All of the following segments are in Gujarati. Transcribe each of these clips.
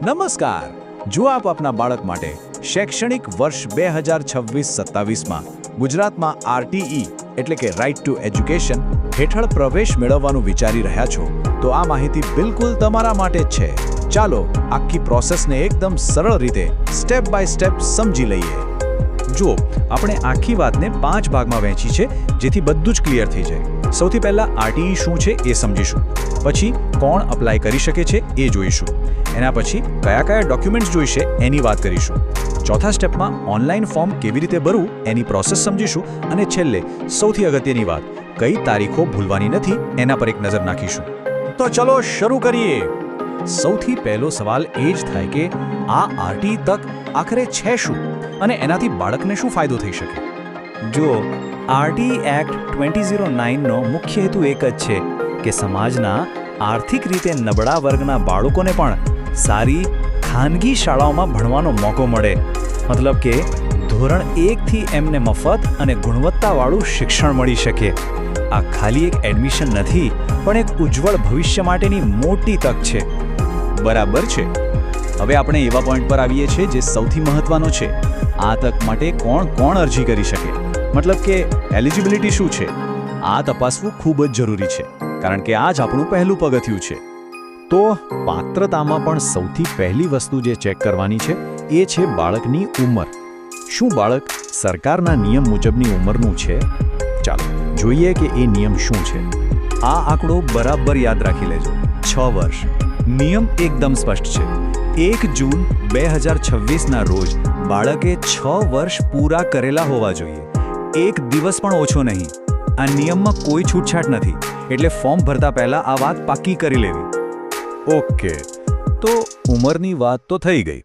નમસ્કાર. જો આપ આપના બાળક માટે શૈક્ષણિક વર્ષ 2026-27માં ગુજરાતમાં આરટીઈ એટલે કે રાઇટ ટુ એજ્યુકેશન હેઠળ પ્રવેશ મેળવવાનું વિચારી રહ્યા છો તો આ માહિતી બિલકુલ તમારા માટે જ છે. ચાલો આખી પ્રોસેસને એકદમ સરળ રીતે સ્ટેપ બાય સ્ટેપ સમજી લઈએ. જુઓ, આપણે આખી વાતને 5 ભાગમાં વહેંચી છે જેથી બધું જ ક્લિયર થઈ જાય. સૌથી પહેલા આરટીઈ શું છે એ સમજીશું. પછી કોણ અપ્લાય કરી શકે છે એ જોઈશું. એના પછી કયા કયા ડોક્યુમેન્ટ્સ જોઈશે એની વાત કરીશું. ચોથા સ્ટેપમાં ઓનલાઈન ફોર્મ કેવી રીતે ભરવું એની પ્રોસેસ સમજીશું. અને છેલ્લે સૌથી અગત્યની વાત, કઈ તારીખો ભૂલવાની નથી એના પર એક નજર નાખીશું. તો ચલો શરૂ કરીએ. સૌથી પહેલો સવાલ એ જ થાય કે આ આરટીઈ તક આખરે છે શું અને એનાથી બાળકને શું ફાયદો થઈ શકે? જુઓ, આરટીઈ એક્ટ 2009નો મુખ્ય હેતુ એક જ છે કે સમાજના આર્થિક રીતે નબળા વર્ગના બાળકોને પણ સારી ખાનગી શાળાઓમાં ભણવાનો મોકો મળે. મતલબ કે ધોરણ 1થી એમને મફત અને ગુણવત્તાવાળું શિક્ષણ મળી શકે. આ ખાલી એક એડમિશન નથી, પણ એક ઉજ્જવળ ભવિષ્ય માટેની મોટી તક છે. બરાબર છે. હવે આપણે એવા પોઈન્ટ પર આવીએ છીએ જે સૌથી મહત્વનો છે. આ તક માટે કોણ કોણ અરજી કરી શકે? મતલબ કે એલિજિબિલિટી શું છે? આ તપાસવું ખૂબ જ જરૂરી છે, કારણ કે આ જ આપણું પહેલું પગથિયું છે. તો પાત્રતામાં પણ સૌથી પહેલી વસ્તુ જે ચેક કરવાની છે એ છે બાળકની ઉંમર. શું બાળક સરકારના નિયમ મુજબની ઉંમરનું છે? ચાલો જોઈએ કે એ નિયમ શું છે. આ આંકડો બરાબર યાદ રાખી લેજો, 6 વર્ષ. નિયમ એકદમ સ્પષ્ટ છે. 1 જૂન 2026ના રોજ બાળકે 6 વર્ષ પૂરા કરેલા હોવા જોઈએ. એક દિવસ પણ ઓછો નહીં. આ નિયમમાં કોઈ છૂટછાટ નથી, એટલે ફોર્મ ભરતા પહેલા આ વાત પાક્કી કરી લેવી. ઓકે, તો ઉંમરની વાત તો થઈ ગઈ.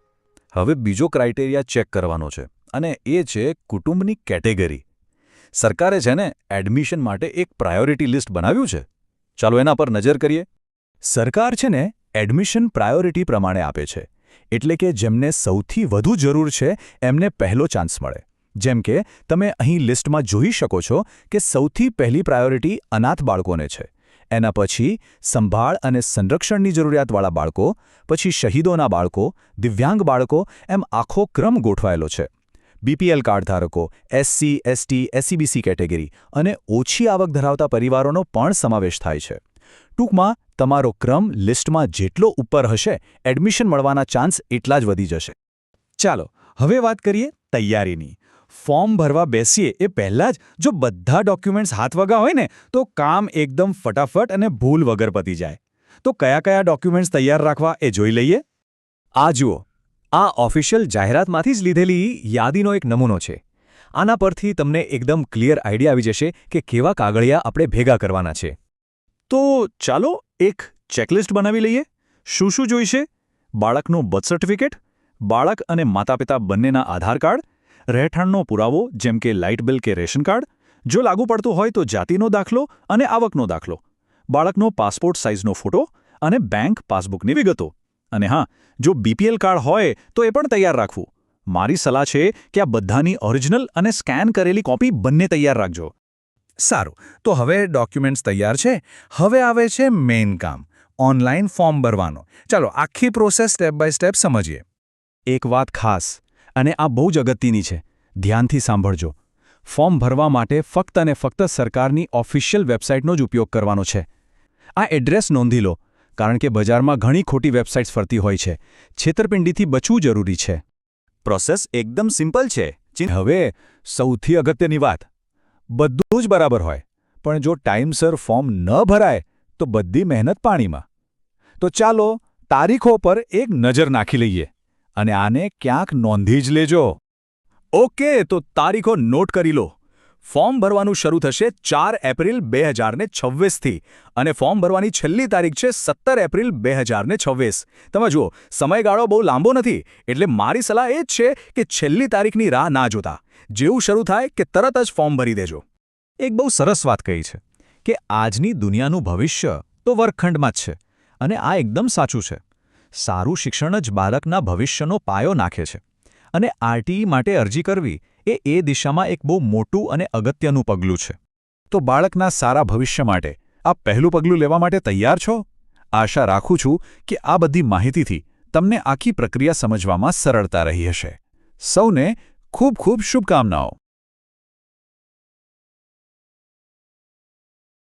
હવે બીજો ક્રાઇટેરિયા ચેક કરવાનો છે, અને એ છે કુટુંબની કેટેગરી. સરકારે છે ને એડમિશન માટે એક પ્રાયોરિટી લિસ્ટ બનાવ્યું છે. ચાલો એના પર નજર કરીએ. સરકાર છે ને એડમિશન પ્રાયોરિટી પ્રમાણે આપે છે, એટલે કે જેમને સૌથી વધુ જરૂર છે એમને પહેલો ચાન્સ મળે. જેમ કે તમે અહીં લિસ્ટમાં જોઈ શકો છો કે સૌથી પહેલી પ્રાયોરિટી અનાથ બાળકોને છે. એના પછી સંભાળ અને સંરક્ષણની જરૂરિયાતવાળા બાળકો, પછી શહીદોના બાળકો, દિવ્યાંગ બાળકો, એમ આખો ક્રમ ગોઠવાયેલો છે. બીપીએલ કાર્ડ ધારકો, એસસી, એસટી, એસસીબીસી કેટેગરી અને ઓછી આવક ધરાવતા પરિવારોનો પણ સમાવેશ થાય છે. ટૂંકમાં તમારો ક્રમ લિસ્ટમાં જેટલો ઉપર હશે, એડમિશન મળવાના ચાન્સ એટલા જ વધી જશે. ચાલો હવે વાત કરીએ તૈયારીની. ફોર્મ ભરવા બેસીએ એ પહેલાં જ જો બધા ડોક્યુમેન્ટ્સ હાથવગા હોય ને તો કામ એકદમ ફટાફટ અને ભૂલ વગર પતી જાય. તો કયા કયા ડોક્યુમેન્ટ્સ તૈયાર રાખવા એ જોઈ લઈએ. આ જુઓ, આ ઓફિશિયલ જાહેરાતમાંથી જ લીધેલી યાદીનો એક નમૂનો છે. આના પરથી તમને એકદમ ક્લિયર આઈડિયા આવી જશે કે કેવા કાગળિયા આપણે ભેગા કરવાના છે. તો ચાલો એક ચેકલિસ્ટ બનાવી લઈએ. શું શું જોઈશે? બાળકનું બર્થ સર્ટિફિકેટ, બાળક અને માતા પિતા બંનેના આધાર કાર્ડ, રહેઠાણનો પુરાવો જેમ કે લાઇટ બિલ કે રેશન કાર્ડ, જો લાગુ પડતું હોય તો જાતિનો દાખલો અને આવકનો દાખલો, બાળકનો પાસપોર્ટ સાઇઝનો ફોટો અને બેંક પાસબુકની વિગતો. અને હા, જો બીપીએલ કાર્ડ હોય તો એ પણ તૈયાર રાખવું. મારી સલાહ છે કે આ બધાની ઓરિજિનલ અને સ્કેન કરેલી કોપી બંને તૈયાર રાખજો. સારું, તો હવે ડોક્યુમેન્ટ્સ તૈયાર છે. હવે આવે છે મેઇન કામ, ઓનલાઈન ફોર્મ ભરવાનો. ચાલો આખી પ્રોસેસ સ્ટેપ બાય સ્ટેપ સમજીએ. એક વાત ખાસ, અને આ બહુ જ અગત્યની છે, ધ્યાનથી સાંભળજો. ફોર્મ ભરવા માટે ફક્ત અને ફક્ત સરકારની ઓફિશિયલ વેબસાઇટનો જ ઉપયોગ કરવાનો છે. આ એડ્રેસ નોંધી લો, કારણ કે બજારમાં ઘણી ખોટી વેબસાઇટ્સ ફરતી હોય છે. છેતરપિંડીથી બચવું જરૂરી છે. પ્રોસેસ એકદમ સિમ્પલ છે. હવે સૌથી અગત્યની વાત, બધું જ બરાબર હોય, પણ જો ટાઈમસર ફોર્મ ન ભરાય તો બધી મહેનત પાણીમાં. તો ચાલો તારીખો પર એક નજર નાખી લઈએ, અને આને ક્યાંક નોંધી જ લેજો. ઓકે, તો તારીખો નોટ કરી લો. ફોર્મ ભરવાનું શરૂ થશે 4 એપ્રિલ 2026થી અને ફોર્મ ભરવાની છેલ્લી તારીખ છે 17 એપ્રિલ 2026. તમે જુઓ, સમયગાળો બહુ લાંબો નથી, એટલે મારી સલાહ એ જ છે કે છેલ્લી તારીખની રાહ ના જોતા જેવું શરૂ થાય કે તરત જ ફોર્મ ભરી દેજો. એક બહુ સરસ વાત કહી છે કે આજની દુનિયાનું ભવિષ્ય તો વર્ગખંડમાં જ છે, અને આ એકદમ સાચું છે. સારું શિક્ષણ જ બાળકના ભવિષ્યનો પાયો નાખે છે, અને આરટીઈ માટે અરજી કરવી એ દિશામાં એક બહુ મોટું અને અગત્યનું પગલું છે. તો બાળકના સારા ભવિષ્ય માટે આ પહેલું પગલું લેવા માટે તૈયાર છો? આશા રાખું છું કે આ બધી માહિતીથી તમને આખી પ્રક્રિયા સમજવામાં સરળતા રહી હશે. સૌને ખૂબ ખૂબ શુભકામનાઓ.